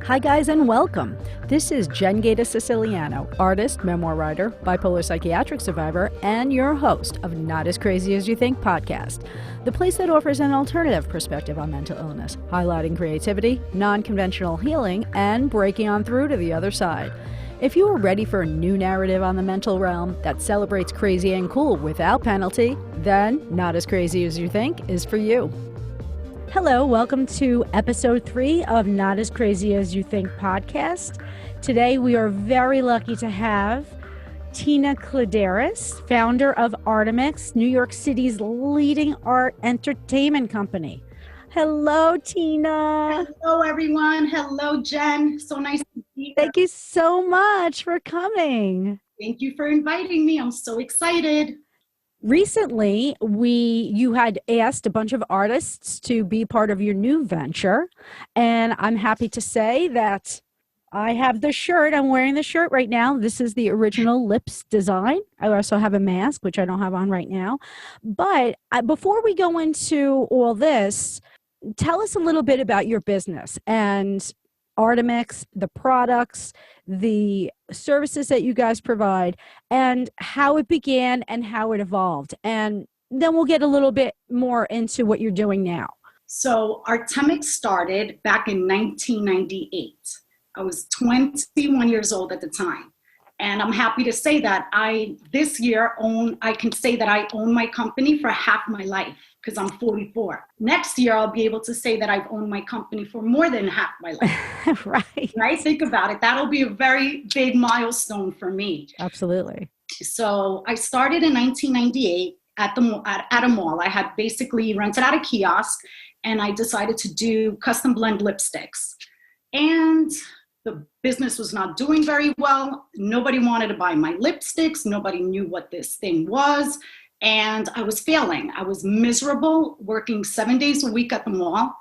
Hi guys and welcome. This is Gaita Siciliano, artist, memoir writer, bipolar psychiatric survivor, and your host of Not As Crazy As You Think podcast, the place that offers an alternative perspective on mental illness, highlighting creativity, non-conventional healing, and breaking on through to the other side. If you are ready for a new narrative on the mental realm that celebrates crazy and cool without penalty, then Not As Crazy As You Think is for you. Hello, welcome to episode 3 of Not As Crazy As You Think podcast. Today we are very lucky to have Tina Klideris, founder of Artemix, New York City's leading art entertainment company. Hello, Tina. Hello, everyone. Hello, Jen. So nice to be here. Thank you so much for coming. Thank you for inviting me. I'm so excited. Recently, you had asked a bunch of artists to be part of your new venture, and I'm happy to say that I have the shirt. I'm wearing the shirt right now. This is the original lips design. I also have a mask, which I don't have on right now. But before we go into all this, tell us a little bit about your business and Artemix, the products, the services that you guys provide, and how it began and how it evolved. And then we'll get a little bit more into what you're doing now. So Artemix started back in 1998. I was 21 years old at the time. And I'm happy to say that I can say that I own my company for half my life because I'm 44. Next year, I'll be able to say that I've owned my company for more than half my life. Right? Think about it. That'll be a very big milestone for me. Absolutely. So I started in 1998 at a mall. I had basically rented out a kiosk and I decided to do custom blend lipsticks. And the business was not doing very well. Nobody wanted to buy my lipsticks. Nobody knew what this thing was. And I was failing. I was miserable, working 7 days a week at the mall.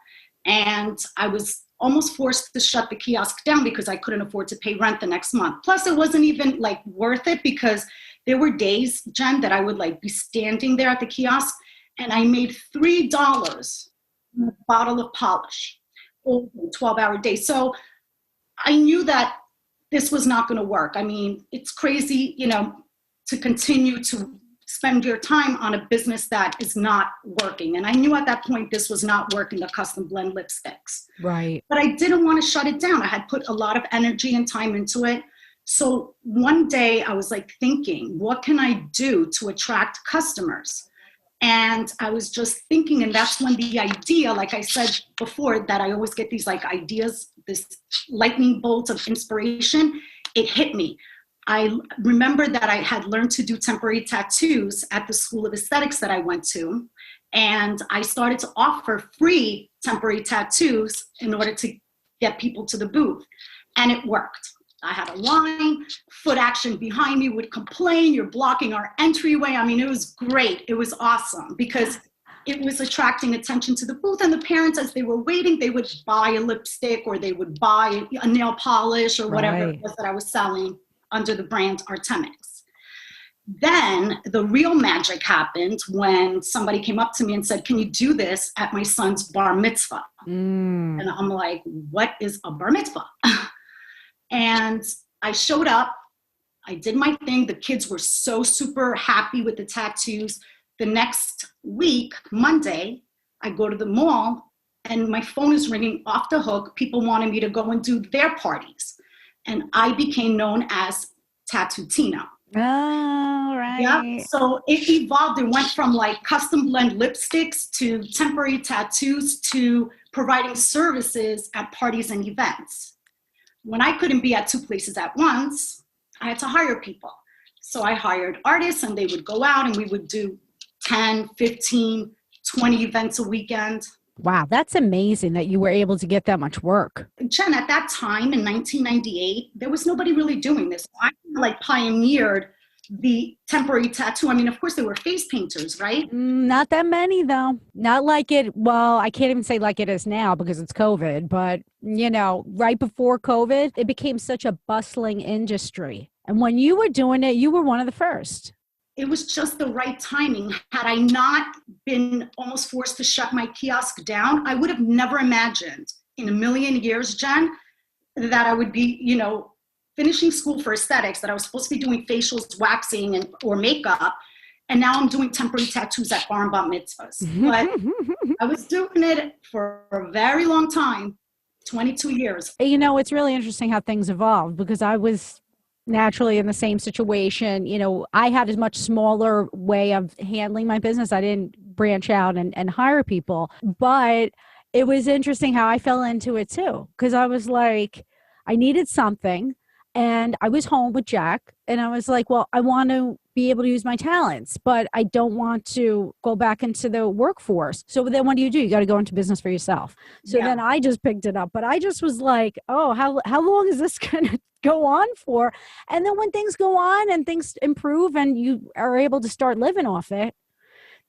And I was almost forced to shut the kiosk down because I couldn't afford to pay rent the next month. Plus, it wasn't even worth it because there were days, Jen, that I would be standing there at the kiosk and I made $3 a bottle of polish over a 12-hour day. So I knew that this was not going to work. I mean, it's crazy, to continue to spend your time on a business that is not working. And I knew at that point this was not working, the custom blend lipsticks. Right. But I didn't want to shut it down. I had put a lot of energy and time into it. So one day I was thinking, what can I do to attract customers? And I was just thinking, and that's when the idea, like I said before, that I always get these ideas, this lightning bolt of inspiration, it hit me. I remember that I had learned to do temporary tattoos at the School of Aesthetics that I went to. And I started to offer free temporary tattoos in order to get people to the booth. And it worked. I had a line, Foot Action behind me would complain, you're blocking our entryway. I mean, it was great. It was awesome because it was attracting attention to the booth, and the parents, as they were waiting, they would buy a lipstick or they would buy a nail polish or whatever it was that I was selling under the brand Artemix. Then the real magic happened when somebody came up to me and said, can you do this at my son's bar mitzvah? And I'm like, what is a bar mitzvah? And I showed up, I did my thing. The kids were so super happy with the tattoos. The next week, Monday, I go to the mall and my phone is ringing off the hook. People wanted me to go and do their parties. And I became known as Tattoo Tina. Oh, right. Yeah. So it evolved. It went from custom blend lipsticks to temporary tattoos to providing services at parties and events. When I couldn't be at 2 places at once, I had to hire people. So I hired artists and they would go out and we would do 10, 15, 20 events a weekend. Wow, that's amazing that you were able to get that much work. Jen, at that time in 1998, there was nobody really doing this. I pioneered the temporary tattoo. I mean, of course, there were face painters, right? Not that many, though. Not like it. Well, I can't even say like it is now because it's COVID. But, right before COVID, it became such a bustling industry. And when you were doing it, you were one of the first. It was just the right timing. Had I not been almost forced to shut my kiosk down, I would have never imagined in a million years, Jen, that I would be, finishing school for aesthetics, that I was supposed to be doing facials, waxing, or makeup. And now I'm doing temporary tattoos at bar and bat mitzvahs. But I was doing it for a very long time, 22 years. It's really interesting how things evolve, because I was naturally in the same situation. I had a much smaller way of handling my business. I didn't branch out and hire people, but it was interesting how I fell into it too. Because I was like, I needed something, and I was home with Jack, and I was like, well, I want to be able to use my talents, but I don't want to go back into the workforce. So then what do? You got to go into business for yourself. So then I just picked it up, but I just was like, oh, how long is this going to go on for? And then when things go on and things improve and you are able to start living off it,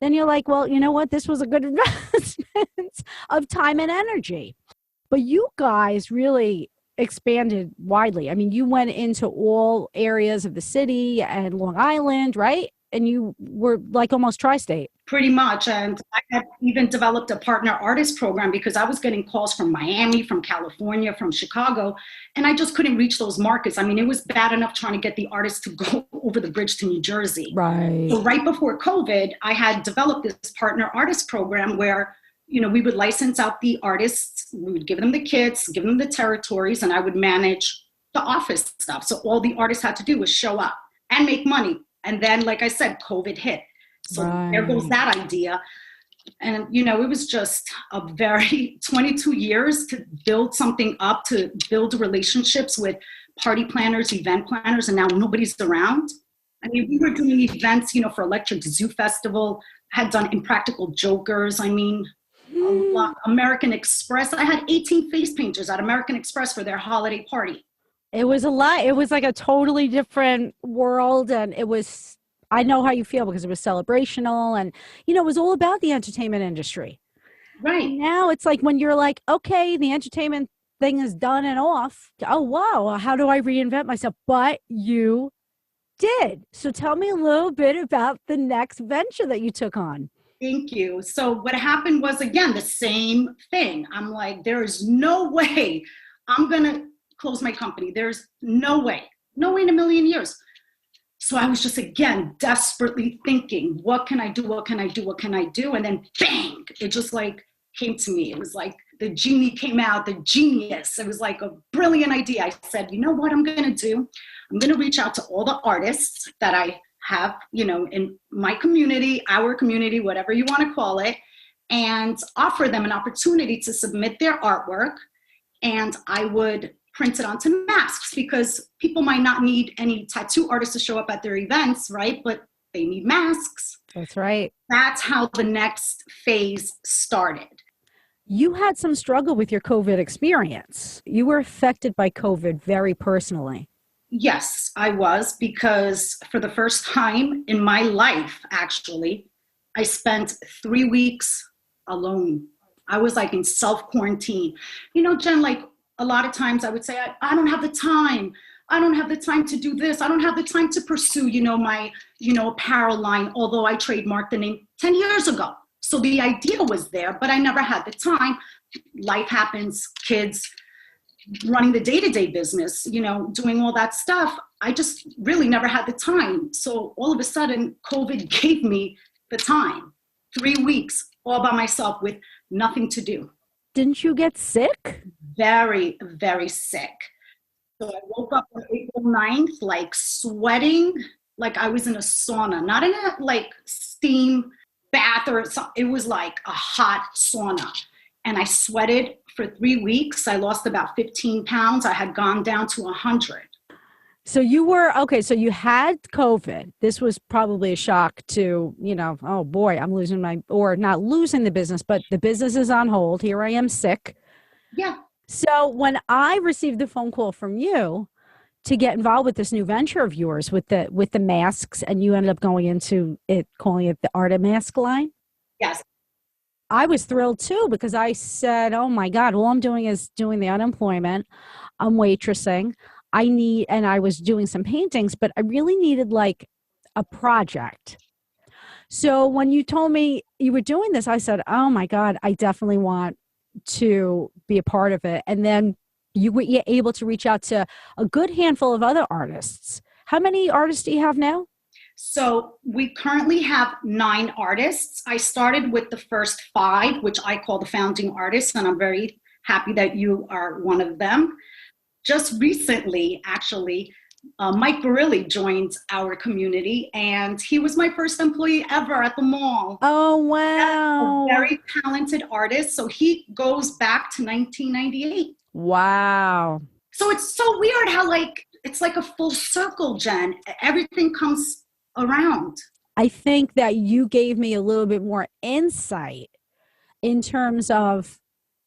then you're like, well, you know what? This was a good investment of time and energy. But you guys really expanded widely. I mean, you went into all areas of the city and Long Island, right? And you were like almost tri-state. Pretty much. And I had even developed a partner artist program, because I was getting calls from Miami, from California, from Chicago, and I just couldn't reach those markets. I mean, it was bad enough trying to get the artists to go over the bridge to New Jersey. Right. So right before COVID, I had developed this partner artist program where we would license out the artists, we would give them the kits, give them the territories, and I would manage the office stuff. So all the artists had to do was show up and make money. And then, like I said, COVID hit. So there goes that idea. And, it was just a very 22 years to build something up, to build relationships with party planners, event planners, and now nobody's around. I mean, we were doing events, for Electric Zoo Festival, had done Impractical Jokers. I mean, American Express. I had 18 face painters at American Express for their holiday party. It was a lot. It was like a totally different world. And I know how you feel, because it was celebrational and, it was all about the entertainment industry. Right. And now it's like when you're like, okay, the entertainment thing is done and off. Oh, wow. How do I reinvent myself? But you did. So tell me a little bit about the next venture that you took on. Thank you. So what happened was, again, the same thing. I'm like, there is no way I'm going to close my company. There's no way in a million years. So I was just, again, desperately thinking, what can I do? What can I do? What can I do? And then bang, it just like came to me. It was like the genie came out, the genius. It was like a brilliant idea. I said, you know what I'm going to do? I'm going to reach out to all the artists that I have, in my community, our community, whatever you want to call it, and offer them an opportunity to submit their artwork. And I would print it onto masks, because people might not need any tattoo artists to show up at their events, right? But they need masks. That's right. That's how the next phase started. You had some struggle with your COVID experience. You were affected by COVID very personally. Yes, I was, because for the first time in my life, actually, I spent 3 weeks alone. I was like in self-quarantine. Jen, like a lot of times I would say, I don't have the time. I don't have the time to do this. I don't have the time to pursue, my, apparel line, although I trademarked the name 10 years ago. So the idea was there, but I never had the time. Life happens, kids, running the day-to-day business, doing all that stuff. I just really never had the time. So all of a sudden, COVID gave me the time. 3 weeks all by myself with nothing to do. Didn't you get sick? Very, very sick. So I woke up on April 9th, like sweating, like I was in a sauna, not in a like steam bath or something. It was like a hot sauna. And I sweated for 3 weeks. I lost about 15 pounds. I had gone down to 100. So so you had COVID. This was probably a shock to, oh boy, I'm losing or not losing the business, but the business is on hold. Here I am sick. Yeah. So when I received the phone call from you to get involved with this new venture of yours with the masks, and you ended up going into it, calling it the Artemix line. Yes. I was thrilled too, because I said, oh my God, all I'm doing is doing the unemployment. I'm waitressing. And I was doing some paintings, but I really needed like a project. So when you told me you were doing this, I said, oh my God, I definitely want to be a part of it. And then you were able to reach out to a good handful of other artists. How many artists do you have now? So we currently have 9 artists. I started with the first 5, which I call the founding artists, and I'm very happy that you are one of them. Just recently, actually, Mike Barilli joined our community, and he was my first employee ever at the mall. Oh, wow. A very talented artist. So he goes back to 1998. Wow. So it's so weird how it's like a full circle, Jen. Everything comes around. I think that you gave me a little bit more insight in terms of,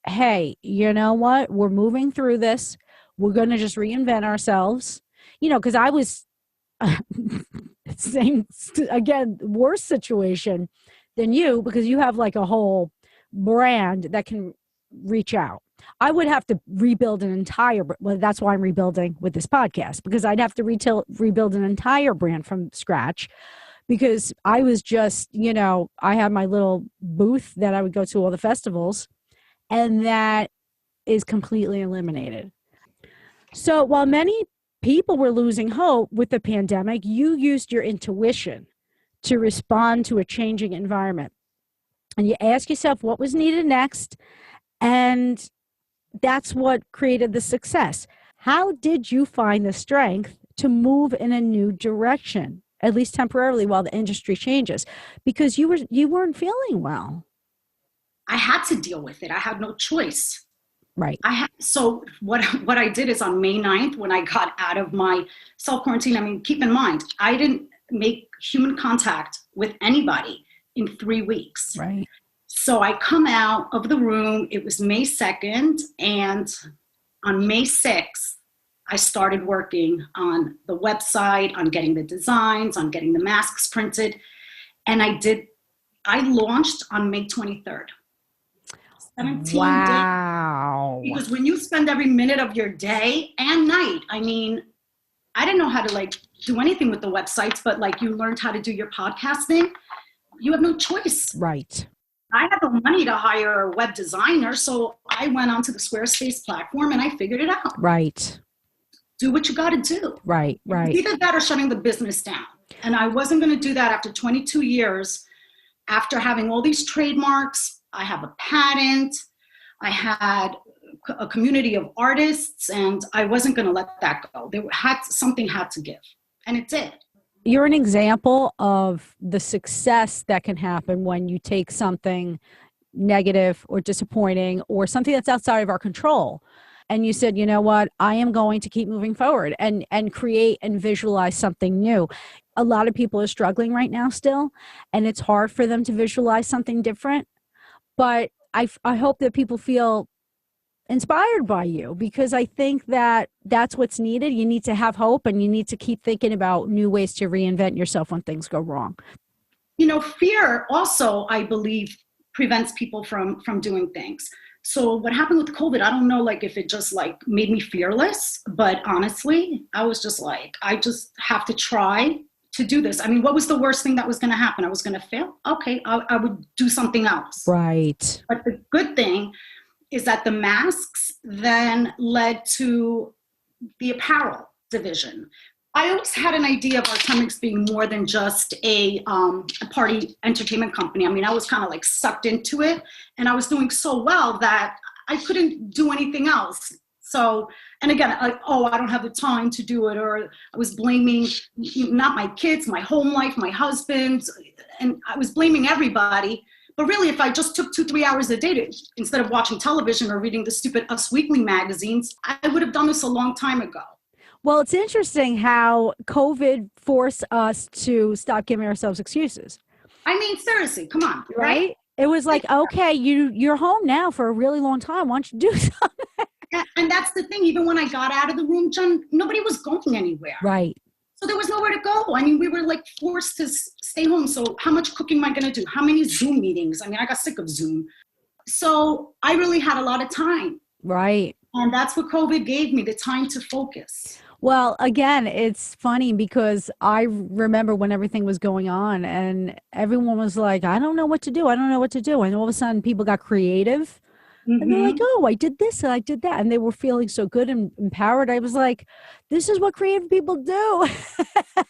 hey, you know what? We're moving through this. We're going to just reinvent ourselves. Because I was same, again, worse situation than you, because you have like a whole brand that can reach out. I would have to rebuild an entire, well, that's why I'm rebuilding with this podcast, because I'd have to rebuild an entire brand from scratch, because I was just, I had my little booth that I would go to all the festivals, and that is completely eliminated. So while many people were losing hope with the pandemic, you used your intuition to respond to a changing environment. And you ask yourself what was needed next, and that's what created the success. How did you find the strength to move in a new direction, at least temporarily, while the industry changes? Because you weren't feeling well. I had to deal with it. I had no choice. Right. So what I did is on May 9th, when I got out of my self-quarantine, keep in mind, I didn't make human contact with anybody in 3 weeks. Right. So I come out of the room, it was May 2nd, and on May 6th, I started working on the website, on getting the designs, on getting the masks printed. And I launched on May 23rd. 17 wow. days. Because when you spend every minute of your day and night, I didn't know how to do anything with the websites, but you learned how to do your podcasting. You have no choice. Right. I had the money to hire a web designer, so I went onto the Squarespace platform and I figured it out. Right. Do what you got to do. Right. Either that or shutting the business down. And I wasn't going to do that after 22 years, after having all these trademarks. I have a patent. I had a community of artists, and I wasn't going to let that go. Something had to give, and it did. You're an example of the success that can happen when you take something negative or disappointing or something that's outside of our control, and you said, you know what, I am going to keep moving forward and create and visualize something new. A lot of people are struggling right now still, and it's hard for them to visualize something different. But I hope that people feel inspired by you, because I think that that's what's needed. You need to have hope, and you need to keep thinking about new ways to reinvent yourself when things go wrong. Fear also, I believe, prevents people from doing things. So what happened with COVID, I don't know, if it just made me fearless, but honestly, I was just I just have to try to do this. What was the worst thing that was going to happen? I was going to fail. Okay, I would do something else. Right. But the good thing is that the masks then led to the apparel division. I always had an idea of Artemix being more than just a party entertainment company. I was kind of sucked into it, and I was doing so well that I couldn't do anything else. So, and again, I don't have the time to do it, or I was blaming not my kids, my home life, my husband, and I was blaming everybody. But really, if I just took 2-3 hours a day instead of watching television or reading the stupid Us Weekly magazines, I would have done this a long time ago. Well, it's interesting how COVID forced us to stop giving ourselves excuses. Seriously, come on. Right? It was okay, you're home now for a really long time. Why don't you do something? And that's the thing. Even when I got out of the room, John, nobody was going anywhere. Right. So there was nowhere to go. We were forced to stay home. So how much cooking am I going to do? How many Zoom meetings? I got sick of Zoom. So I really had a lot of time. Right. And that's what COVID gave me, the time to focus. Well, again, it's funny because I remember when everything was going on and everyone was like, I don't know what to do. I don't know what to do. And all of a sudden people got creative And they're like, oh, I did this and I did that. And they were feeling so good and empowered. I was like, this is what creative people do.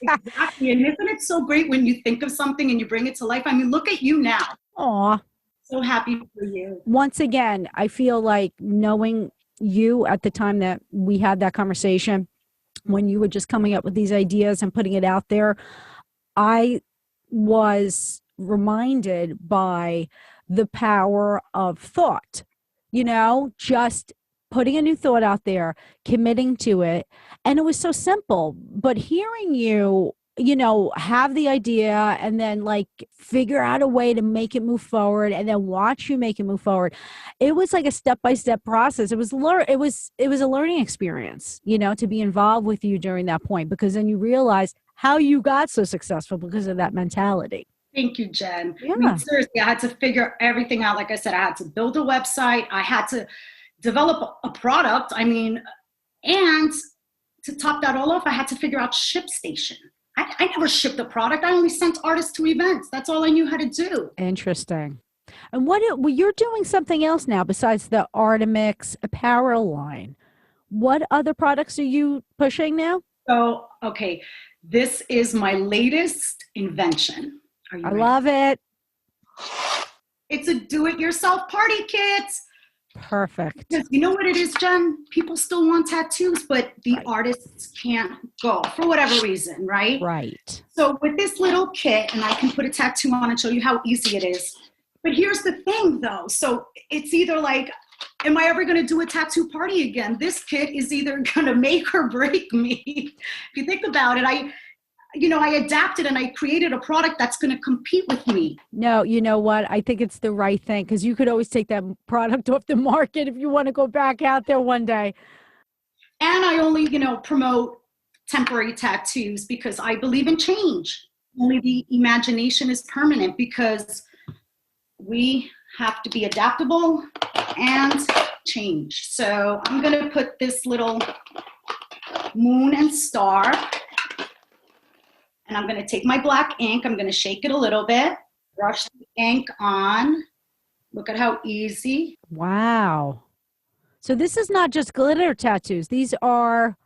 Exactly. And isn't it so great when you think of something and you bring it to life? I mean, look at you now. Aw. So happy for you. Once again, I feel like knowing you at the time that we had that conversation, when you were just coming up with these ideas and putting it out there, I was reminded by the power of thought, just putting a new thought out there, committing to it. And it was so simple, but hearing you, have the idea and then like figure out a way to make it move forward and then watch you make it move forward. It was like a step-by-step process. It was a learning experience, to be involved with you during that point, because then you realize how you got so successful because of that mentality. Thank you, Jen. Yeah. I mean, seriously, I had to figure everything out. Like I said, I had to build a website. I had to develop a product. I mean, and to top that all off, I had to figure out ShipStation. I never shipped a product. I only sent artists to events. That's all I knew how to do. Interesting. And you're doing something else now besides the Artemix apparel line. What other products are you pushing now? So, okay, this is my latest invention. Are you ready? Love it. It's a do-it-yourself party kit. Perfect. Because you know what it is, Jen? People still want tattoos, but the artists can't go for whatever reason, right? Right. So with this little kit, and I can put a tattoo on and show you how easy it is. But here's the thing, though. So it's either like, am I ever going to do a tattoo party again? This kit is either going to make or break me. If you think about it, I adapted and I created a product that's going to compete with me. No, you know what? I think it's the right thing, because you could always take that product off the market if you want to go back out there one day. And I only, promote temporary tattoos because I believe in change. Only the imagination is permanent, because we have to be adaptable and change. So I'm going to put this little moon and star. And I'm going to take my black ink. I'm going to shake it a little bit. Brush the ink on. Look at how easy. Wow. So this is not just glitter tattoos. These are...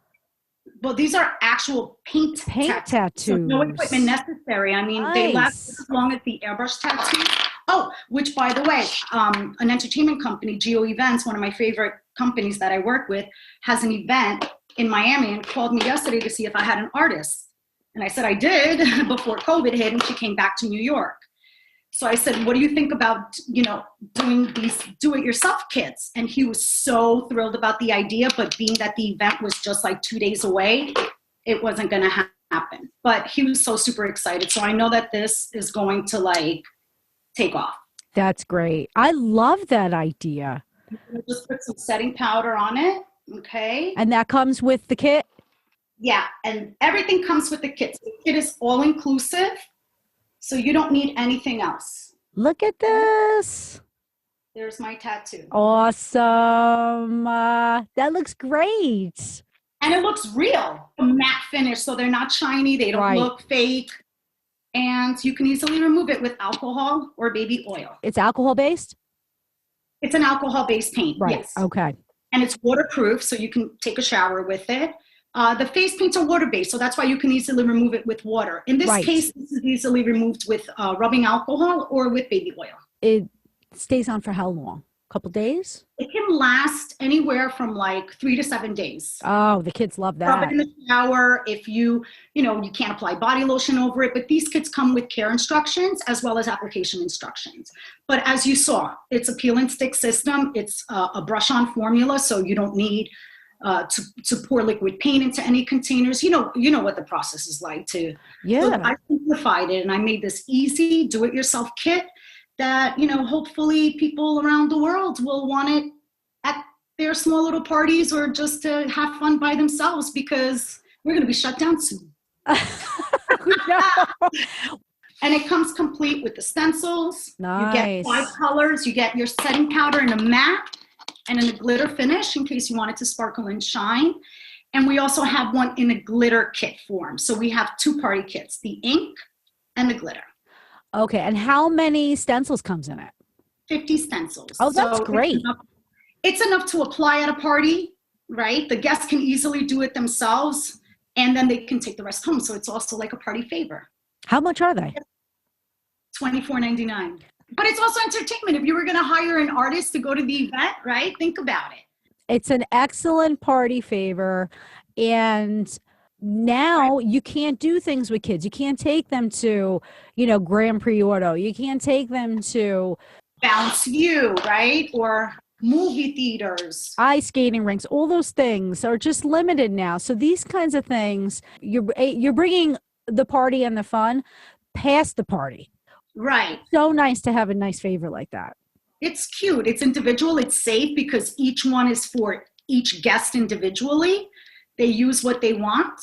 Well, these are actual paint tattoos. So no equipment necessary. I mean, They last as long as the airbrush tattoos. Oh, which, by the way, an entertainment company, Geo Events, one of my favorite companies that I work with, has an event in Miami and called me yesterday to see if I had an artist. And I said, I did before COVID hit, and she came back to New York. So I said, what do you think about, doing these do-it-yourself kits? And he was so thrilled about the idea, but being that the event was just like 2 days away, it wasn't going to happen. But he was so super excited. So I know that this is going to take off. That's great. I love that idea. Just put some setting powder on it. Okay. And that comes with the kit? Yeah, and everything comes with the kit. So the kit is all inclusive, so you don't need anything else. Look at this. There's my tattoo. Awesome. That looks great. And it looks real, a matte finish, so they're not shiny, they don't look fake. And you can easily remove it with alcohol or baby oil. It's alcohol-based? It's an alcohol-based paint, right. Yes. Okay. And it's waterproof, so you can take a shower with it. The face paints are water-based, so that's why you can easily remove it with water. In this case, this is easily removed with rubbing alcohol or with baby oil. It stays on for how long? A couple days? It can last anywhere from 3 to 7 days. Oh, the kids love that. Rub it in the shower. If you can't apply body lotion over it, but these kits come with care instructions as well as application instructions. But as you saw, it's a peel and stick system. It's a brush-on formula, so you don't need to pour liquid paint into any containers. You know what the process is like too. Yeah. So I simplified it and I made this easy do-it-yourself kit that, hopefully people around the world will want it at their small little parties or just to have fun by themselves, because we're going to be shut down soon. And it comes complete with the stencils. Nice. You get 5 colors. You get your setting powder in a matte and in a glitter finish in case you want it to sparkle and shine. And we also have one in a glitter kit form. So we have 2 party kits, the ink and the glitter. Okay. And how many stencils comes in it? 50 stencils. Oh, that's great. It's enough to apply at a party, right? The guests can easily do it themselves, and then they can take the rest home. So it's also like a party favor. How much are they? $24.99. But it's also entertainment. If you were going to hire an artist to go to the event, right? Think about it. It's an excellent party favor. And now you can't do things with kids. You can't take them to, Grand Prix Auto. You can't take them to Bounce View, right? Or movie theaters. Ice skating rinks. All those things are just limited now. So these kinds of things, you're bringing the party and the fun past the party. Right. So nice to have a nice favor like that. It's cute. It's individual. It's safe because each one is for each guest individually. They use what they want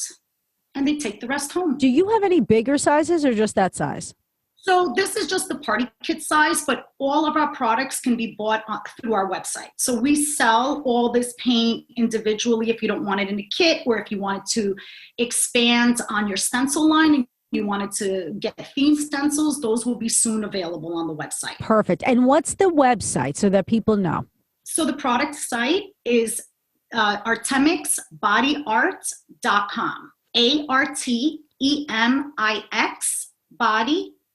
and they take the rest home. Do you have any bigger sizes or just that size? So this is just the party kit size, but all of our products can be bought through our website. So we sell all this paint individually if you don't want it in a kit, or if you wanted to expand on your stencil line and you wanted to get theme stencils, those will be soon available on the website. Perfect. And what's the website so that people know? So the product site is artemixbodyart.com. ARTEMIX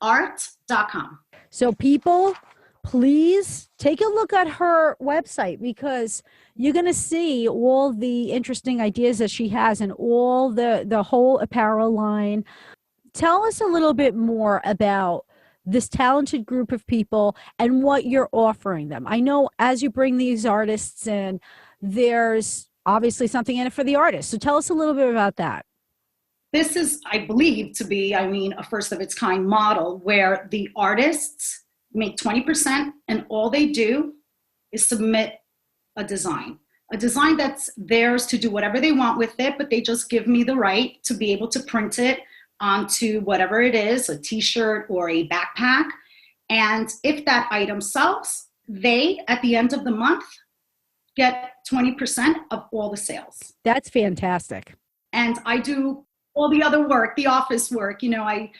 bodyart.com. So people, please take a look at her website, because you're going to see all the interesting ideas that she has and all the whole apparel line. Tell us a little bit more about this talented group of people and what you're offering them. I know as you bring these artists in, there's obviously something in it for the artists. So tell us a little bit about that. This is, I believe, to be, a first of its kind model where the artists make 20% and all they do is submit a design that's theirs to do whatever they want with it, but they just give me the right to be able to print it onto whatever it is, a t-shirt or a backpack. And if that item sells, they, at the end of the month, get 20% of all the sales. That's fantastic. And I do all the other work, the office work. I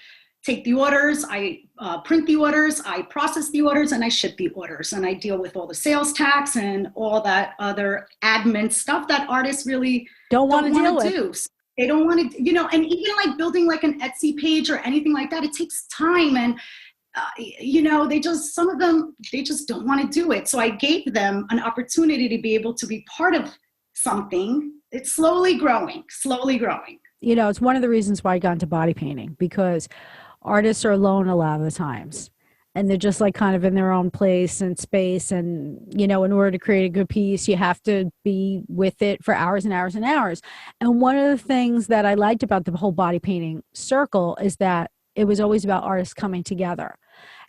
take the orders, I print the orders, I process the orders, and I ship the orders. And I deal with all the sales tax and all that other admin stuff that artists really don't want to deal with. They don't want to, and even like building like an Etsy page or anything like that, it takes time. And, some of them, they just don't want to do it. So I gave them an opportunity to be able to be part of something. It's slowly growing. It's one of the reasons why I got into body painting, because artists are alone a lot of the times. And they're just like kind of in their own place and space. And, in order to create a good piece, you have to be with it for hours and hours and hours. And one of the things that I liked about the whole body painting circle is that it was always about artists coming together.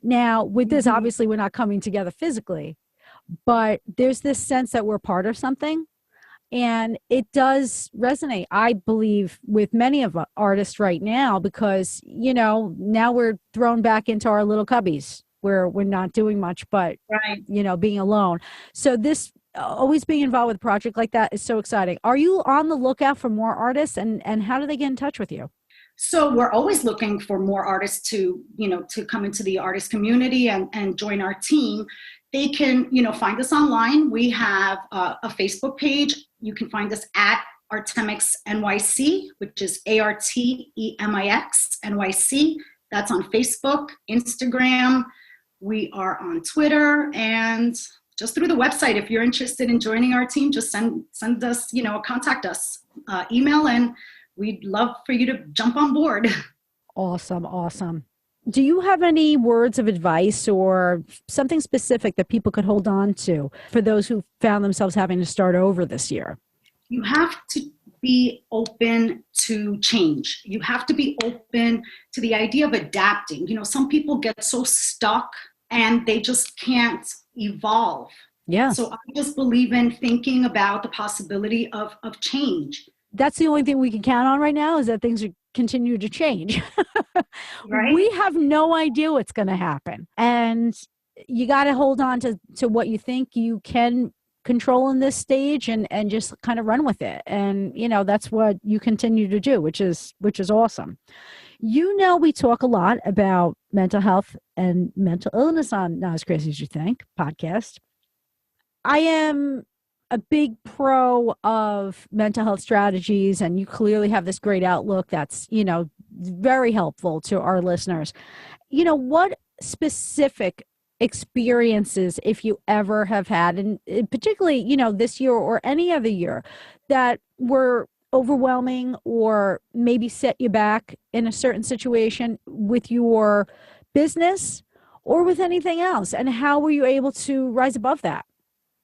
Now, with this, obviously, we're not coming together physically, but there's this sense that we're part of something. And it does resonate, I believe, with many of artists right now, because, now we're thrown back into our little cubbies where we're not doing much, but, being alone. So this, always being involved with a project like that is so exciting. Are you on the lookout for more artists, and how do they get in touch with you? So we're always looking for more artists to come into the artist community and join our team. They can, find us online. We have a Facebook page. You can find us at Artemix NYC, which is ARTEMIX NYC. That's on Facebook, Instagram. We are on Twitter, and just through the website. If you're interested in joining our team, just send us, contact us, email, and we'd love for you to jump on board. Awesome. Do you have any words of advice or something specific that people could hold on to for those who found themselves having to start over this year? You have to be open to change. You have to be open to the idea of adapting. Some people get so stuck and they just can't evolve. Yeah. So I just believe in thinking about the possibility of change. That's the only thing we can count on right now, is that things are continue to change. Right? We have no idea what's going to happen. And you got to hold on to what you think you can control in this stage and just kind of run with it. And, that's what you continue to do, which is awesome. We talk a lot about mental health and mental illness on Not As Crazy As You Think podcast. I am a big pro of mental health strategies, and you clearly have this great outlook that's, very helpful to our listeners. What specific experiences, if you ever have had, and particularly, this year or any other year, that were overwhelming or maybe set you back in a certain situation with your business or with anything else? And how were you able to rise above that?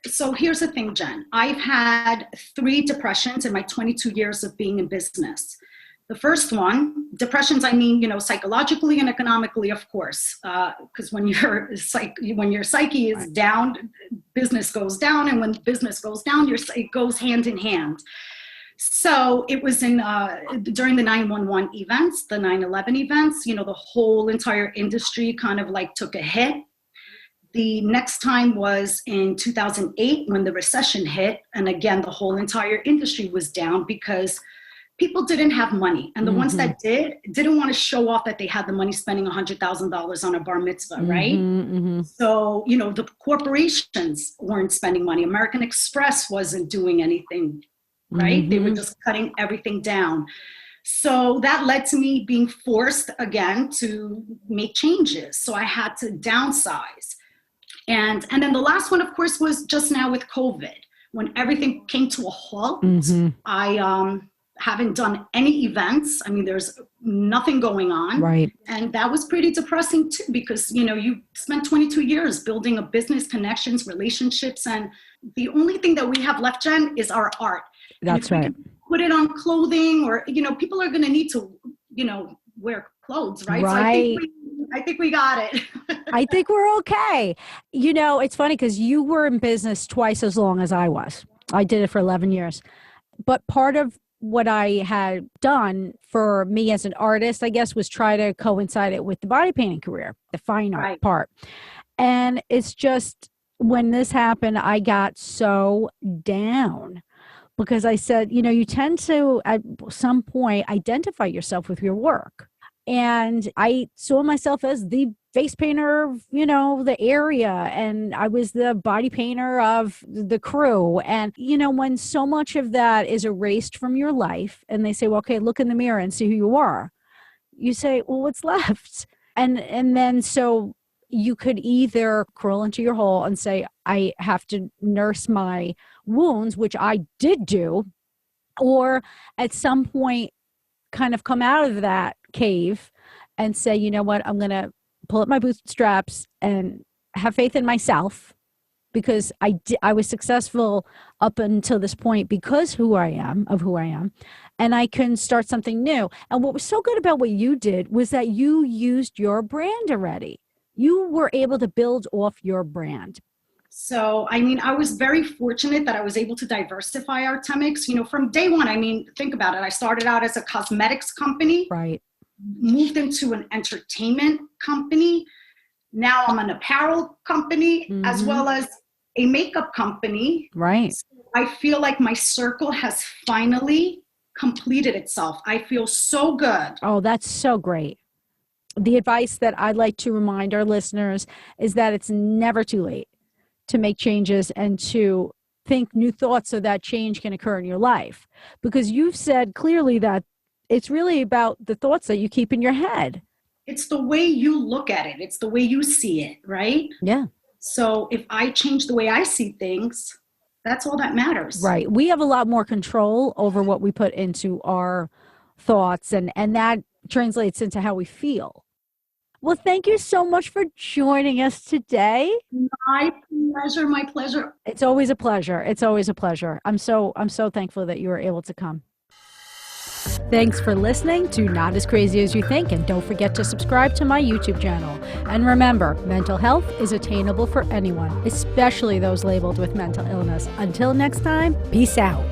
So here's the thing, Jen. I've had 3 depressions in my 22 years of being in business. The first one, depressions, psychologically and economically, of course, because when your psyche is down, business goes down, and when business goes down, it goes hand in hand. So it was during the 9/11 events, the 9/11 events, the whole entire industry kind of like took a hit. The next time was in 2008 when the recession hit. And again, the whole entire industry was down because people didn't have money. And the ones that didn't want to show off that they had the money, spending $100,000 on a bar mitzvah, right? So, the corporations weren't spending money. American Express wasn't doing anything, right? They were just cutting everything down. So that led to me being forced again to make changes. So I had to downsize. And then the last one, of course, was just now with COVID, when everything came to a halt. I haven't done any events. There's nothing going on. Right. And that was pretty depressing too, because, you spent 22 years building a business, connections, relationships. And the only thing that we have left, Jen, is our art. That's right. Put it on clothing, or, people are going to need to, wear clothes, right? Right. So I think we got it. I think we're okay. It's funny because you were in business twice as long as I was. I did it for 11 years. But part of what I had done for me as an artist, I guess, was try to coincide it with the body painting career, the fine art part. And it's just, when this happened, I got so down because I said, you tend to, at some point, identify yourself with your work. And I saw myself as the face painter of, the area. And I was the body painter of the crew. And, when so much of that is erased from your life and they say, well, okay, look in the mirror and see who you are. You say, well, what's left? And then so you could either crawl into your hole and say, I have to nurse my wounds, which I did do, or at some point kind of come out of that cave and say, you know what, I'm going to pull up my bootstraps and have faith in myself, because I was successful up until this point because of who I am, and I can start something new. And what was so good about what you did was that you used your brand already. You were able to build off your brand. So, I was very fortunate that I was able to diversify Artemix, from day one. Think about it. I started out as a cosmetics company, right? Moved into an entertainment company. Now I'm an apparel company, as well as a makeup company. Right. So I feel like my circle has finally completed itself. I feel so good. Oh, that's so great. The advice that I'd like to remind our listeners is that it's never too late to make changes and to think new thoughts so that change can occur in your life. Because you've said clearly that it's really about the thoughts that you keep in your head. It's the way you look at it. It's the way you see it, right? Yeah. So if I change the way I see things, that's all that matters. Right. We have a lot more control over what we put into our thoughts, and that translates into how we feel. Well, thank you so much for joining us today. My pleasure. It's always a pleasure. I'm so thankful that you were able to come. Thanks for listening to Not As Crazy As You Think, and don't forget to subscribe to my YouTube channel. And remember, mental health is attainable for anyone, especially those labeled with mental illness. Until next time, peace out.